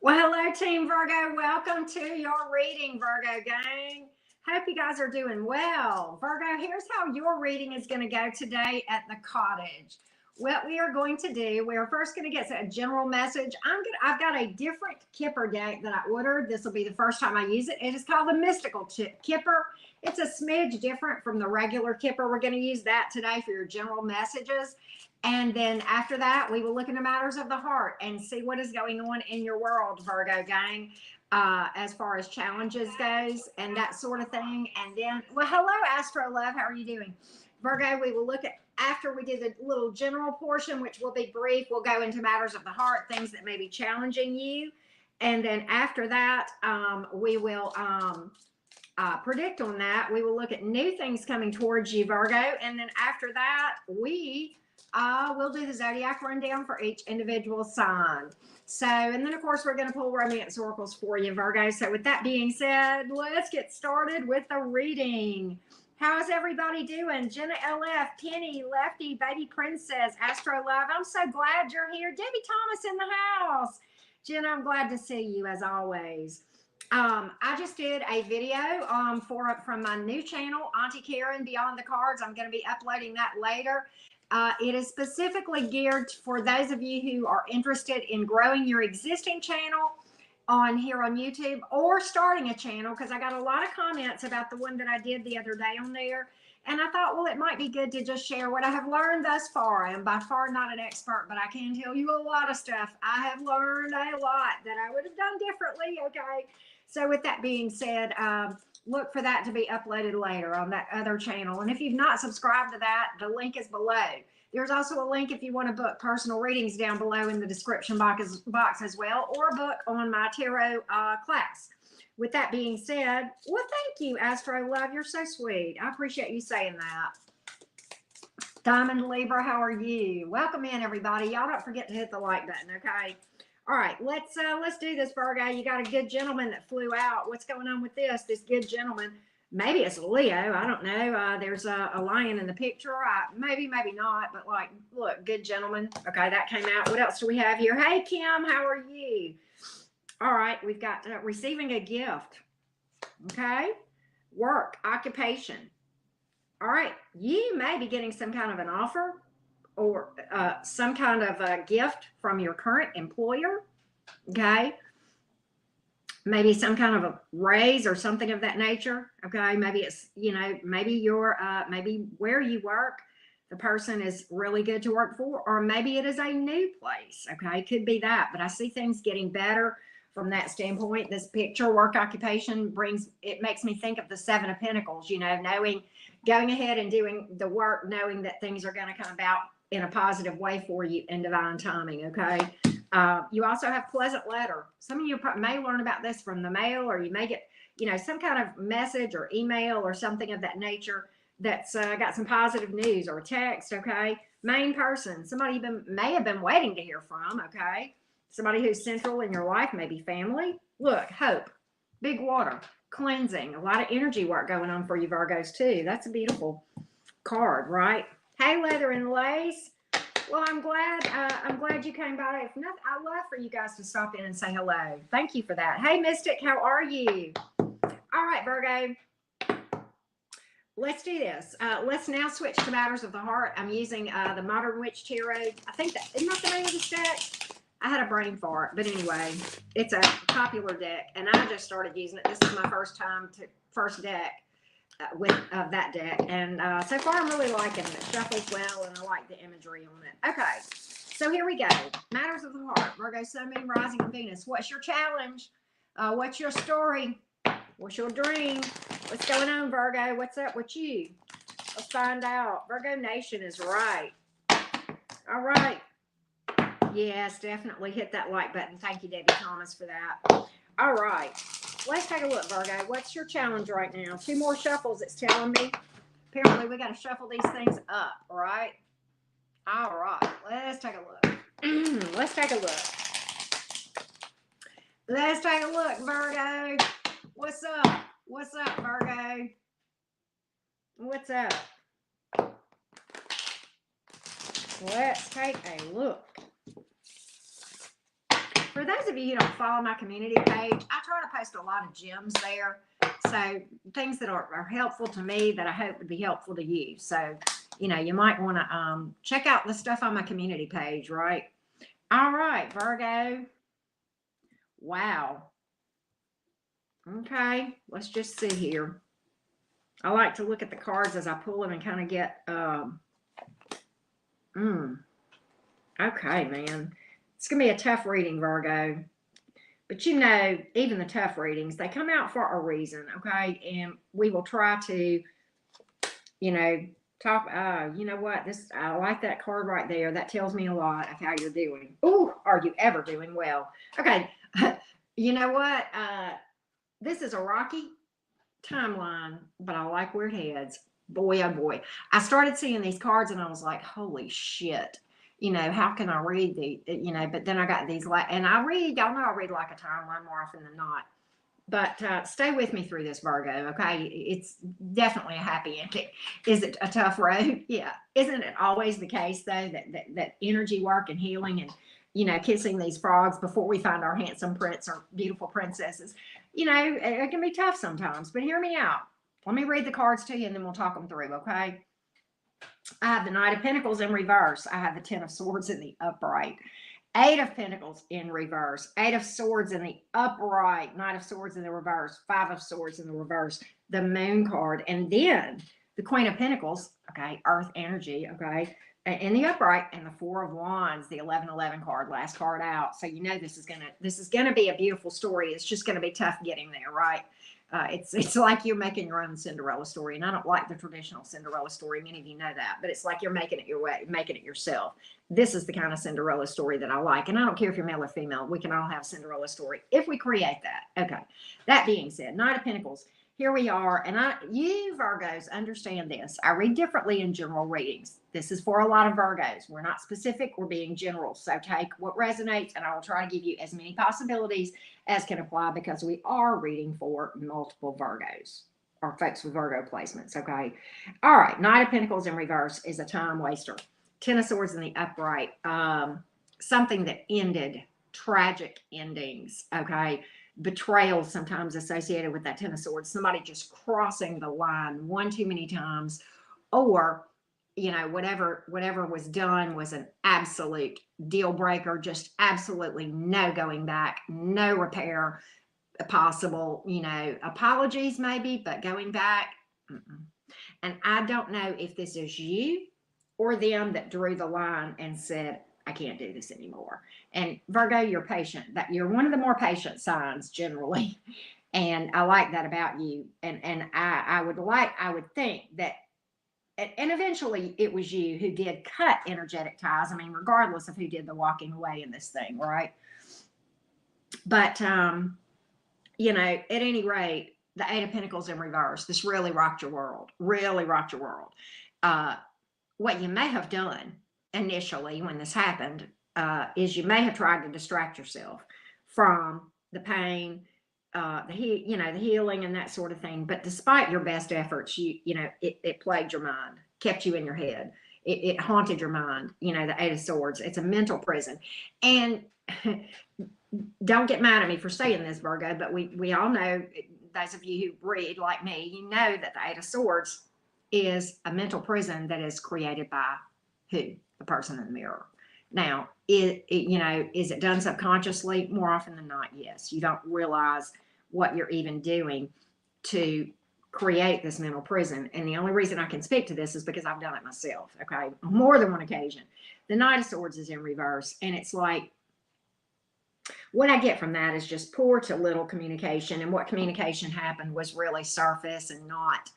Well, hello, Team Virgo. Welcome to your reading, Virgo gang. Hope you guys are doing well. Virgo, here's how your reading is going to go today at the cottage. What we are going to do, we are first going to get a general message. I've got a different Kipper deck that I ordered. This will be the first time I use it. It is called the Mystical Kipper. It's a smidge different from the regular Kipper. We're going to use that today for your general messages. And then after that, we will look into matters of the heart and see what is going on in your world, Virgo gang, as far as challenges goes and that sort of thing. And then, well, hello, Astro Love. How are you doing? Virgo, we will look at, after we do the little general portion, which will be brief, we'll go into matters of the heart, things that may be challenging you. And then after that, we will predict on that. We will look at new things coming towards you, Virgo. And then after that, we'll do the Zodiac rundown for each individual sign. So, and then of course, we're going to pull romance oracles for you, Virgo. So with that being said, let's get started with the reading. How's everybody doing? Jenna LF, Penny, Lefty, Baby Princess, Astro Love. I'm so glad you're here. Debbie Thomas in the house. Jenna, I'm glad to see you as always. I just did a video from my new channel, Auntie Karen Beyond the Cards. I'm going to be uploading that later. It is specifically geared for those of you who are interested in growing your existing channel here on YouTube or starting a channel, because I got a lot of comments about the one that I did the other day on there. And I thought, well, it might be good to just share what I have learned thus far. I am by far not an expert, but I can tell you a lot of stuff. I have learned a lot that I would have done differently, okay? So with that being said, look for that to be uploaded later on that other channel. And if you've not subscribed to that, the link is below. There's also a link if you want to book personal readings down below in the description box as well, or book on my tarot class. With that being said, well, thank you, Astro Love. You're so sweet. I appreciate you saying that. Diamond Libra, how are you? Welcome in, everybody. Y'all don't forget to hit the like button, okay? All right, let's do this, Virgo. You got a good gentleman that flew out. What's going on with this good gentleman? Maybe it's Leo. I don't know. There's a lion in the picture. Maybe not. But like, look, good gentleman. Okay, that came out. What else do we have here? Hey, Kim, how are you? All right, we've got receiving a gift. Okay, work, occupation. All right, you may be getting some kind of an offer or some kind of a gift from your current employer, okay? Maybe some kind of a raise or something of that nature, okay? Maybe it's, maybe maybe where you work, the person is really good to work for, or maybe it is a new place, okay? Could be that, but I see things getting better from that standpoint. This picture, work occupation, makes me think of the Seven of Pentacles, going ahead and doing the work, knowing that things are going to come about in a positive way for you in divine timing, okay? You also have pleasant letter. Some of you may learn about this from the mail, or you may get, some kind of message or email or something of that nature that's got some positive news, or a text, okay? Main person, somebody may have been waiting to hear from, okay? Somebody who's central in your life, maybe family. Look, hope, big water, cleansing, a lot of energy work going on for you Virgos too. That's a beautiful card, right? Hey, leather and lace. Well, I'm glad you came by. If nothing, I love for you guys to stop in and say hello. Thank you for that. Hey, Mystic, how are you? All right, Virgo. Let's do this. Let's now switch to matters of the heart. I'm using the Modern Witch Tarot. I think isn't that the name of this deck? I had a brain fart, but anyway, it's a popular deck, and I just started using it. This is my first deck with that deck, and so far I'm really liking it. It shuffles well, and I like the imagery on it. Okay, so here we go. Matters of the heart. Virgo, Sun, Moon, Rising, and Venus. What's your challenge? What's your story? What's your dream? What's going on, Virgo? What's up with you? Let's find out. Virgo Nation is right. All right. Yes, definitely hit that like button. Thank you, Debbie Thomas, for that. All right. Let's take a look, Virgo. What's your challenge right now? 2 more shuffles, it's telling me. Apparently, we got to shuffle these things up, right? All right. Let's take a look. Let's take a look. Let's take a look, Virgo. What's up? What's up, Virgo? What's up? Let's take a look. For those of you who don't follow my community page, I try to post a lot of gems there. So things that are helpful to me that I hope would be helpful to you. So, you know, you might want to check out the stuff on my community page, right? All right, Virgo. Wow. Okay, let's just see here. I like to look at the cards as I pull them and kind of get, okay, man. It's going to be a tough reading, Virgo. But you know, even the tough readings, they come out for a reason, okay? And we will try to, you know, talk, you know what? I like that card right there. That tells me a lot of how you're doing. Ooh, are you ever doing well? Okay, you know what? This is a rocky timeline, but I like where it heads. Boy, oh boy. I started seeing these cards and I was like, holy shit. You know, how can I read the, you know, but then I got these, and I read, y'all know I read like a timeline more often than not. But stay with me through this, Virgo, okay? It's definitely a happy ending. Is it a tough road? Yeah. Isn't it always the case, though, that energy work and healing and, you know, kissing these frogs before we find our handsome prince or beautiful princesses, you know, it can be tough sometimes. But hear me out. Let me read the cards to you, and then we'll talk them through, okay? I have the Knight of Pentacles in reverse. I have the Ten of Swords in the upright. Eight of Pentacles in reverse. Eight of Swords in the upright. Knight of Swords in the reverse. Five of Swords in the reverse. The Moon card. And then the Queen of Pentacles, okay, Earth energy, okay, in the upright, and the Four of Wands, the 1111 card, last card out. So you know this is gonna be a beautiful story. It's just gonna be tough getting there, right? It's like you're making your own Cinderella story, and I don't like the traditional Cinderella story. Many of you know that, but it's like you're making it your way, making it yourself. This is the kind of Cinderella story that I like, and I don't care if you're male or female. We can all have a Cinderella story if we create that. Okay. That being said, Knight of Pentacles. Here we are, and you Virgos understand this. I read differently in general readings. This is for a lot of Virgos. We're not specific, we're being general. So take what resonates, and I will try to give you as many possibilities as can apply, because we are reading for multiple Virgos or folks with Virgo placements, okay? All right, Knight of Pentacles in reverse is a time waster. Ten of Swords in the upright, something that ended, tragic endings, okay? Betrayal sometimes associated with that Ten of Swords, somebody just crossing the line one too many times, or, you know, whatever was done was an absolute deal breaker, just absolutely no going back, no repair possible, you know, apologies maybe, but going back, and I don't know if this is you or them that drew the line and said, I can't do this anymore. And Virgo, you're patient. That you're one of the more patient signs generally. And I like that about you. And I would think that, and eventually it was you who did cut energetic ties. I mean, regardless of who did the walking away in this thing, right? But, you know, at any rate, the Eight of Pentacles in reverse, this really rocked your world, really rocked your world. What you may have done initially when this happened is you may have tried to distract yourself from the pain, the healing and that sort of thing. But despite your best efforts, it plagued your mind, kept you in your head. It haunted your mind. You know, the Eight of Swords, it's a mental prison. And don't get mad at me for saying this, Virgo, but we all know, those of you who read like me, you know that the Eight of Swords is a mental prison that is created by who? The person in the mirror. Now, is it done subconsciously? More often than not, yes. You don't realize what you're even doing to create this mental prison. And the only reason I can speak to this is because I've done it myself, okay? On more than one occasion. The Knight of Swords is in reverse, and it's like, what I get from that is just poor to little communication, and what communication happened was really surface and not,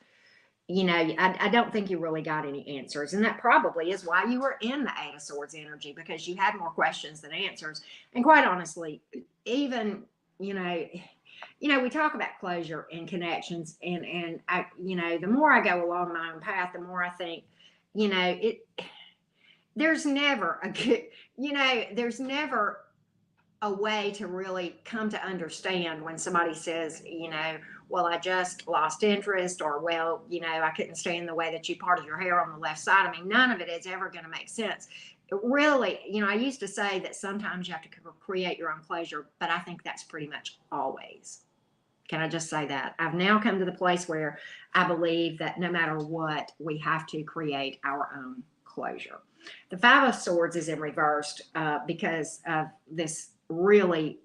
I don't think you really got any answers. And that probably is why you were in the Eight of Swords energy, because you had more questions than answers. And quite honestly, even, we talk about closure and connections, and I, the more I go along my own path, the more I think, there's never a good, there's never a way to really come to understand when somebody says, well, I just lost interest, or, well, I couldn't stand the way that you parted your hair on the left side. I mean, none of it is ever going to make sense. really, I used to say that sometimes you have to create your own closure, but I think that's pretty much always. Can I just say that? I've now come to the place where I believe that no matter what, we have to create our own closure. The Five of Swords is in reversed because of this really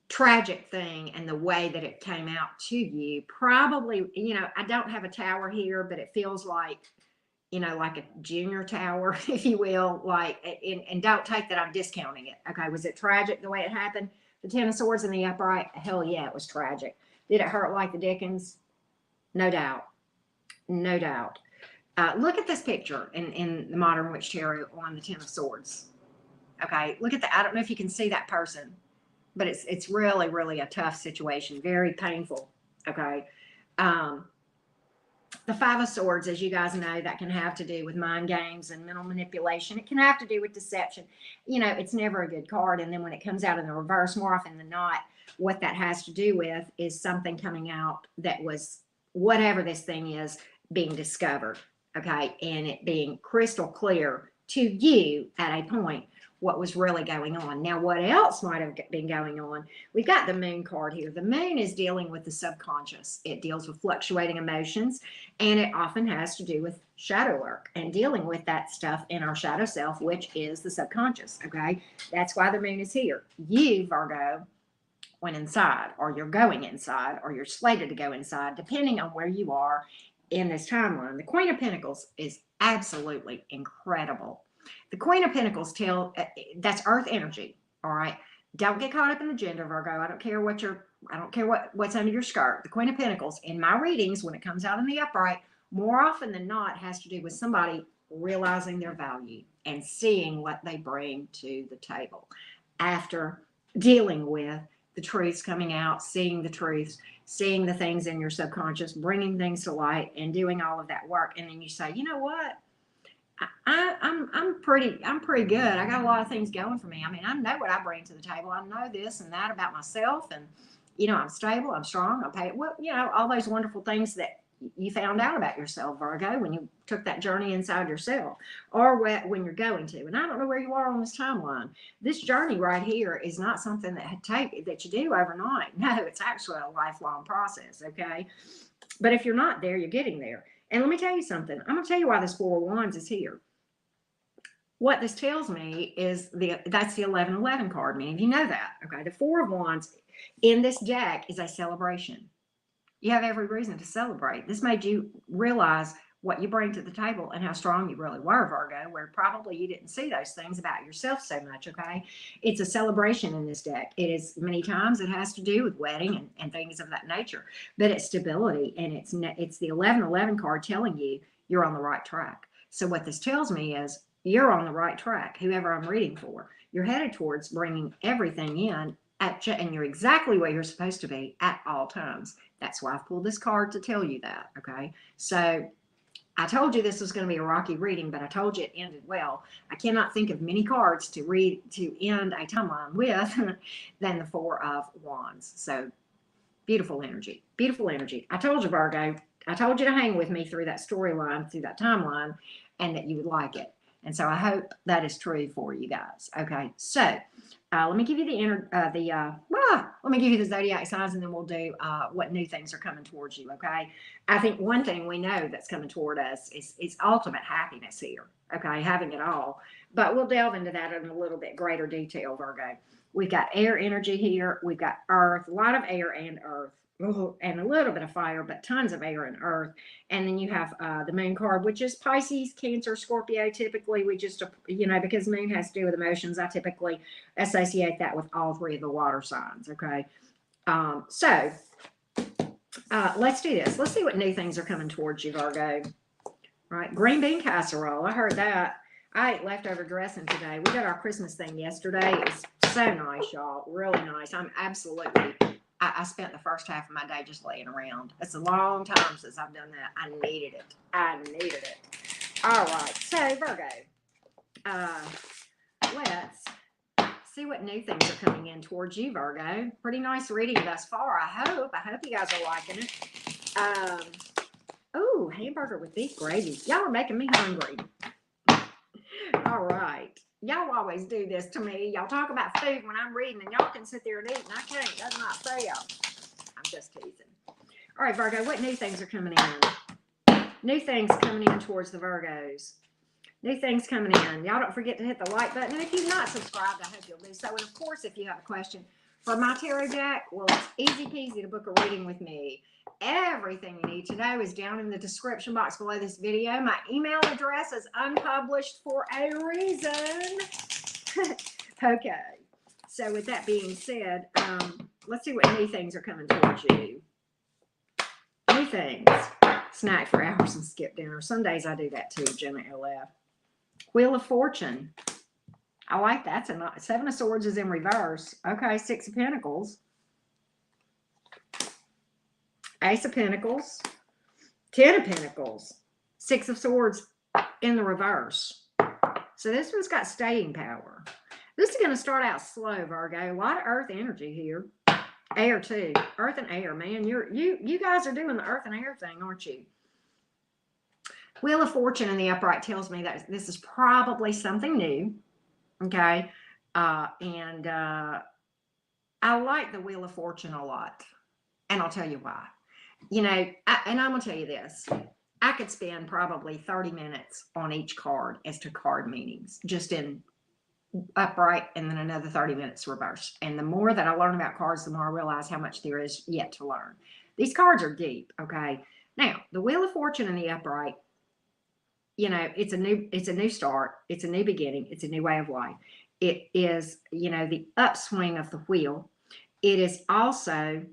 tragic thing and the way that it came out to you. Probably, I don't have a tower here, but it feels like, like a junior tower, if you will, and don't take that I'm discounting it. Okay, was it tragic the way it happened? The Ten of Swords in the upright, hell yeah, it was tragic. Did it hurt like the Dickens? No doubt. No doubt. Look at this picture in the Modern Witch Tarot on the Ten of Swords. Okay, look at I don't know if you can see that person, but it's really, really a tough situation, very painful. Okay. The Five of Swords, as you guys know, that can have to do with mind games and mental manipulation. It can have to do with deception. It's never a good card. And then when it comes out in the reverse, more often than not, what that has to do with is something coming out that was, whatever this thing is, being discovered. Okay. And it being crystal clear to you at a point what was really going on. Now, what else might have been going on? We've got the Moon card here. The Moon is dealing with the subconscious. It deals with fluctuating emotions, and it often has to do with shadow work and dealing with that stuff in our shadow self, which is the subconscious, okay? That's why the Moon is here. You, Virgo, went inside, or you're going inside, or you're slated to go inside, depending on where you are in this timeline. The Queen of Pentacles is absolutely incredible. The Queen of Pentacles that's earth energy. All right. Don't get caught up in the gender, Virgo. I don't care what's under your skirt. The Queen of Pentacles in my readings, when it comes out in the upright, more often than not has to do with somebody realizing their value and seeing what they bring to the table after dealing with the truths coming out, seeing the truths, seeing the things in your subconscious, bringing things to light, and doing all of that work. And then you say, you know what? I'm pretty good. I got a lot of things going for me. I mean, I know what I bring to the table. I know this and that about myself, and I'm stable, I'm strong, I'm paid. Well, all those wonderful things that you found out about yourself, Virgo, when you took that journey inside yourself, or when you're going to. And I don't know where you are on this timeline. This journey right here is not something that you do overnight. No, it's actually a lifelong process. Okay, but if you're not there, you're getting there. And let me tell you something. I'm going to tell you why this Four of Wands is here. What this tells me is that's the 1111 card. Many of you know that. Okay. The Four of Wands in this deck is a celebration. You have every reason to celebrate. This made you realize what you bring to the table and how strong you really were, Virgo, where probably you didn't see those things about yourself so much, okay? It's a celebration in this deck. It is, many times it has to do with wedding and things of that nature, but it's stability, and it's the 1111 card telling you you're on the right track. So what this tells me is you're on the right track, whoever I'm reading for. You're headed towards bringing everything in and you're exactly where you're supposed to be at all times. That's why I've pulled this card to tell you that, okay? So I told you this was going to be a rocky reading, but I told you it ended well. I cannot think of many cards to end a timeline with than the Four of Wands. So beautiful energy, beautiful energy. I told you, Virgo, I told you to hang with me through that storyline, through that timeline, and that you would like it. And so I hope that is true for you guys. Okay, so let me give you let me give you the zodiac signs, and then we'll do what new things are coming towards you. Okay, I think one thing we know that's coming toward us is ultimate happiness here. Okay, having it all, but we'll delve into that in a little bit greater detail. Virgo, we've got air energy here. We've got earth, a lot of air and earth. And a little bit of fire, but tons of air and earth. And then you have the Moon card, which is Pisces, Cancer, Scorpio. Typically, we just, because Moon has to do with emotions, I typically associate that with all three of the water signs. Okay. So let's do this. Let's see what new things are coming towards you, Virgo. All right. Green bean casserole. I heard that. I ate leftover dressing today. We did our Christmas thing yesterday. It was so nice, y'all. Really nice. I spent the first half of my day just laying around. It's a long time since I've done that. I needed it. All right. So, Virgo, let's see what new things are coming in towards you, Virgo. Pretty nice reading thus far, I hope. I hope you guys are liking it. Oh, hamburger with beef gravy. Y'all are making me hungry. All right. Y'all always do this to me. Y'all talk about food when I'm reading, and y'all can sit there and eat, and I can't. That's not fair. I'm just teasing. All right, Virgo, what new things are coming in? New things coming in towards the Virgos. New things coming in. Y'all don't forget to hit the like button. And if you've not subscribed, I hope you'll do so. And of course, if you have a question for my tarot deck, well, it's easy peasy to book a reading with me. Everything you need to know is down in the description box below this video. My email address is unpublished for a reason. Okay. So with that being said, let's see what new things are coming towards you. New things. Snack for hours and skip dinner. Some days I do that too, Jenna LF. Wheel of Fortune. I like that. Seven of Swords is in reverse. Okay, Six of Pentacles. Ace of Pentacles. Ten of Pentacles. Six of Swords in the reverse. So this one's got staying power. This is going to start out slow, Virgo. A lot of earth energy here. Air too. Earth and air, man. You guys are doing the earth and air thing, aren't you? Wheel of Fortune in the upright tells me that this is probably something new. Okay. I like the Wheel of Fortune a lot. And I'll tell you why. You know, and I'm going to tell you this. I could spend probably 30 minutes on each card as to card meanings, just in upright, and then another 30 minutes reverse. And the more that I learn about cards, the more I realize how much there is yet to learn. These cards are deep. Okay. Now, the Wheel of Fortune in the upright, you know, it's a new start. It's a new beginning. It's a new way of life. It is, you know, the upswing of the wheel. It is also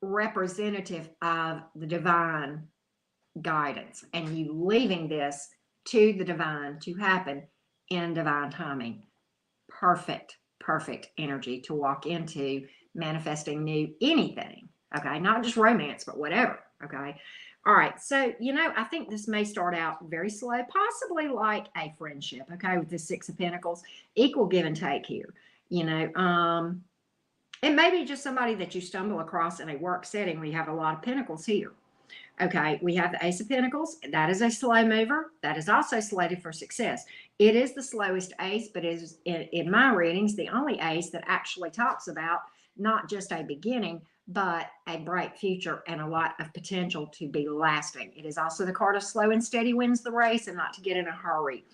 representative of the divine guidance, and you leaving this to the divine to happen in divine timing. Perfect energy to walk into manifesting new anything. Okay, not just romance, but whatever. Okay. All right, so, you know, I think this may start out very slow, possibly like a friendship, okay, with the Six of Pentacles, equal give and take here, you know. It may be just somebody that you stumble across in a work setting. We have a lot of pentacles here. Okay, we have the Ace of Pentacles. That is a slow mover. That is also slated for success. It is the slowest ace, but it is, in my readings, the only ace that actually talks about not just a beginning, but a bright future and a lot of potential to be lasting. It is also the card of slow and steady wins the race, and not to get in a hurry.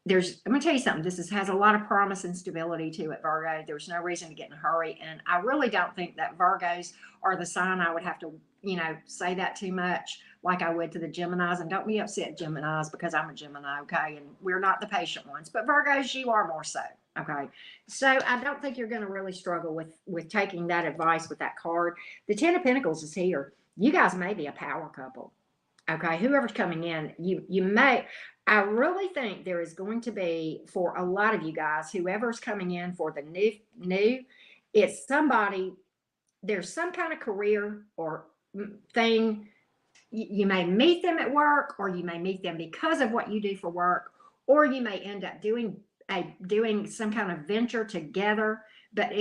I'm going to tell you something. This has a lot of promise and stability to it, Virgo. There's no reason to get in a hurry. And I really don't think that Virgos are the sign I would have to, you know, say that too much like I would to the Geminis. And don't be upset, Geminis, because I'm a Gemini, okay? And we're not the patient ones. But Virgos, you are more so, okay? So I don't think you're going to really struggle with taking that advice with that card. The Ten of Pentacles is here. You guys may be a power couple. Okay, whoever's coming in, you may, I really think there is going to be, for a lot of you guys, whoever's coming in for the new, it's somebody, there's some kind of career or thing. You may meet them at work, or you may meet them because of what you do for work, or you may end up doing some kind of venture together. But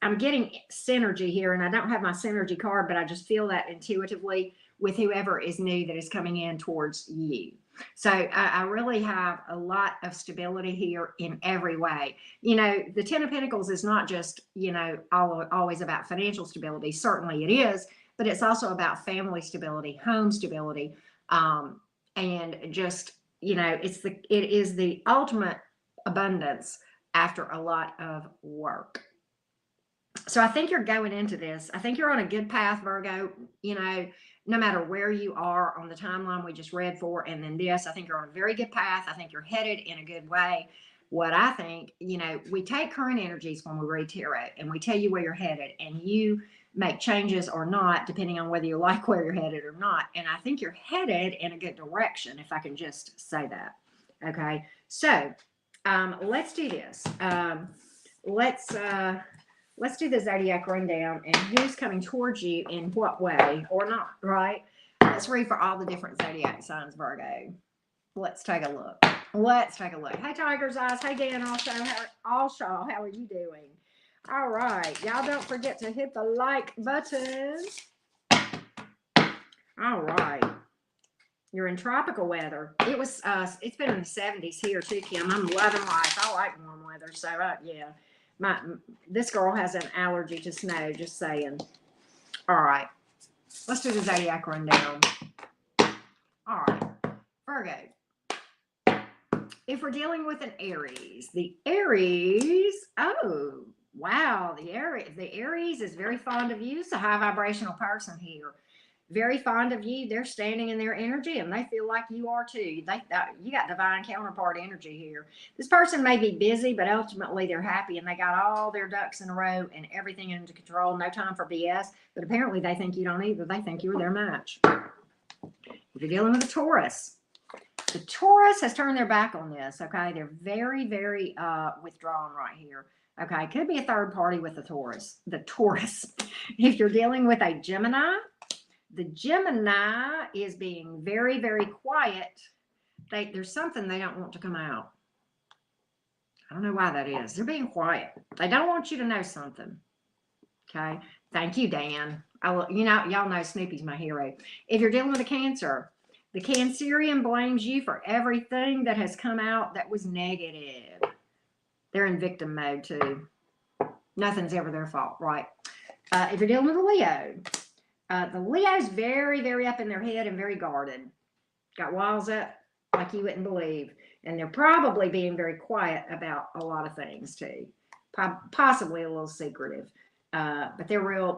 I'm getting synergy here, and I don't have my synergy card, but I just feel that intuitively with whoever is new that is coming in towards you. So I really have a lot of stability here in every way. You know, the Ten of Pentacles is not just, you know, always about financial stability. Certainly it is, but it's also about family stability, home stability, and just, you know, it is the ultimate abundance after a lot of work. So I think you're going into this. I think you're on a good path, Virgo, you know, no matter where you are on the timeline we just read for, and then this, I think you're on a very good path. I think you're headed in a good way. What I think, you know, we take current energies when we read tarot, and we tell you where you're headed, and you make changes or not, depending on whether you like where you're headed or not. And I think you're headed in a good direction, if I can just say that. Okay. So let's do this. Let's do the Zodiac rundown and who's coming towards you in what way or not, right? Let's read for all the different Zodiac signs, Virgo. Let's take a look. Hey, Tiger's Eyes. Hey, Dan Allshaw. How are you doing? All right. Y'all don't forget to hit the like button. All right. You're in tropical weather. It's been in the 70s here too, Kim. I'm loving life. I like warm weather. So, yeah, this girl has an allergy to snow, just saying. All right. Let's do the Zodiac rundown. All right. Virgo. If we're dealing with an Aries, oh, wow. The Aries is very fond of you. It's a high vibrational person here. Very fond of you. They're standing in their energy and they feel like you are too. You got divine counterpart energy here. This person may be busy, but ultimately they're happy and they got all their ducks in a row and everything under control. No time for BS. But apparently they think you don't either. They think you were their match. If you're dealing with a Taurus, the Taurus has turned their back on this. Okay. They're very, very withdrawn right here. Okay. Could be a third party with the Taurus. If you're dealing with a Gemini, the Gemini is being very, very quiet. There's something they don't want to come out. I don't know why that is. They're being quiet. They don't want you to know something. Okay. Thank you, Dan. Y'all know Snoopy's my hero. If you're dealing with a Cancer, the Cancerian blames you for everything that has come out that was negative. They're in victim mode too. Nothing's ever their fault, right? If you're dealing with a Leo, the Leo's very, very up in their head and very guarded. Got walls up like you wouldn't believe. And they're probably being very quiet about a lot of things too. Possibly a little secretive. But they're really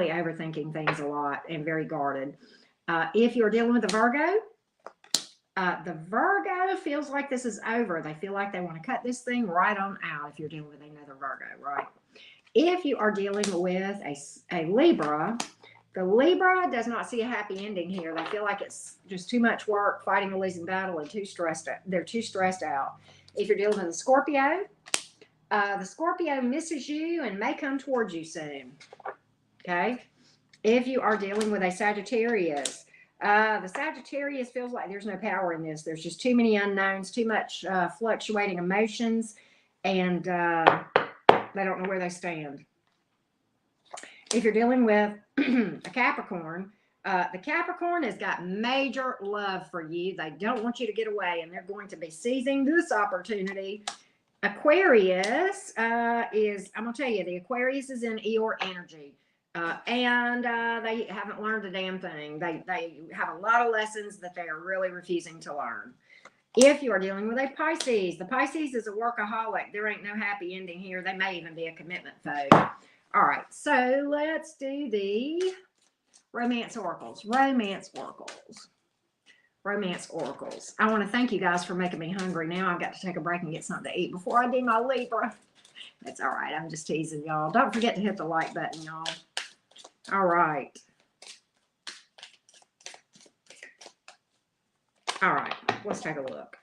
overthinking things a lot and very guarded. If you're dealing with a Virgo, the Virgo feels like this is over. They feel like they want to cut this thing right on out if you're dealing with another Virgo, right? If you are dealing with a Libra, the Libra does not see a happy ending here. They feel like it's just too much work, fighting a losing battle, and they're too stressed out. If you're dealing with a Scorpio, the Scorpio misses you and may come towards you soon. Okay. If you are dealing with a Sagittarius, the Sagittarius feels like there's no power in this. There's just too many unknowns, too much fluctuating emotions, and they don't know where they stand. If you're dealing with a Capricorn, the Capricorn has got major love for you. They don't want you to get away, and they're going to be seizing this opportunity. Aquarius I'm going to tell you, the Aquarius is in Eeyore energy. And they haven't learned a damn thing. They have a lot of lessons that they are really refusing to learn. If you are dealing with a Pisces, the Pisces is a workaholic. There ain't no happy ending here. They may even be a commitment phobia. All right, so let's do the romance oracles. Romance oracles. I want to thank you guys for making me hungry. Now I've got to take a break and get something to eat before I do my Libra. That's all right. I'm just teasing y'all. Don't forget to hit the like button, y'all. All right. All right. Let's take a look.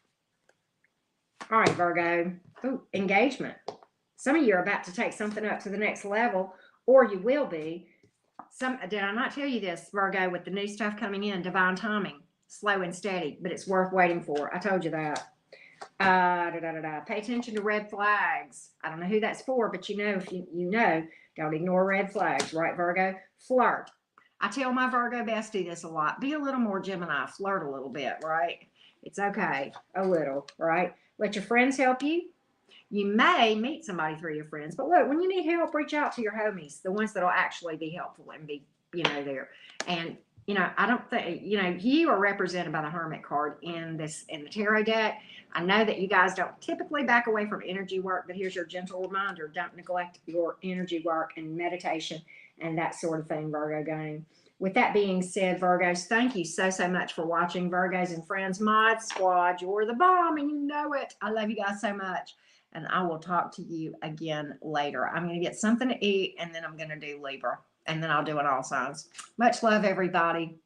All right, Virgo. Ooh, engagement. Some of you are about to take something up to the next level, or you will be. Did I not tell you this, Virgo, with the new stuff coming in? Divine timing. Slow and steady, but it's worth waiting for. I told you that. Pay attention to red flags. I don't know who that's for, but if you know, don't ignore red flags, right, Virgo? Flirt. I tell my Virgo bestie this a lot. Be a little more Gemini. Flirt a little bit, right? It's okay. A little, right? Let your friends help you. You may meet somebody through your friends, but look, when you need help, reach out to your homies, the ones that will actually be helpful and be, there. And I don't think, you are represented by the Hermit card in the tarot deck. I know that you guys don't typically back away from energy work, but here's your gentle reminder. Don't neglect your energy work and meditation and that sort of thing, Virgo gang. With that being said, Virgos, thank you so much for watching. Virgos and Friends Mod Squad, you're the bomb and you know it. I love you guys so much. And I will talk to you again later. I'm going to get something to eat and then I'm going to do Libra. And then I'll do an all signs. Much love, everybody.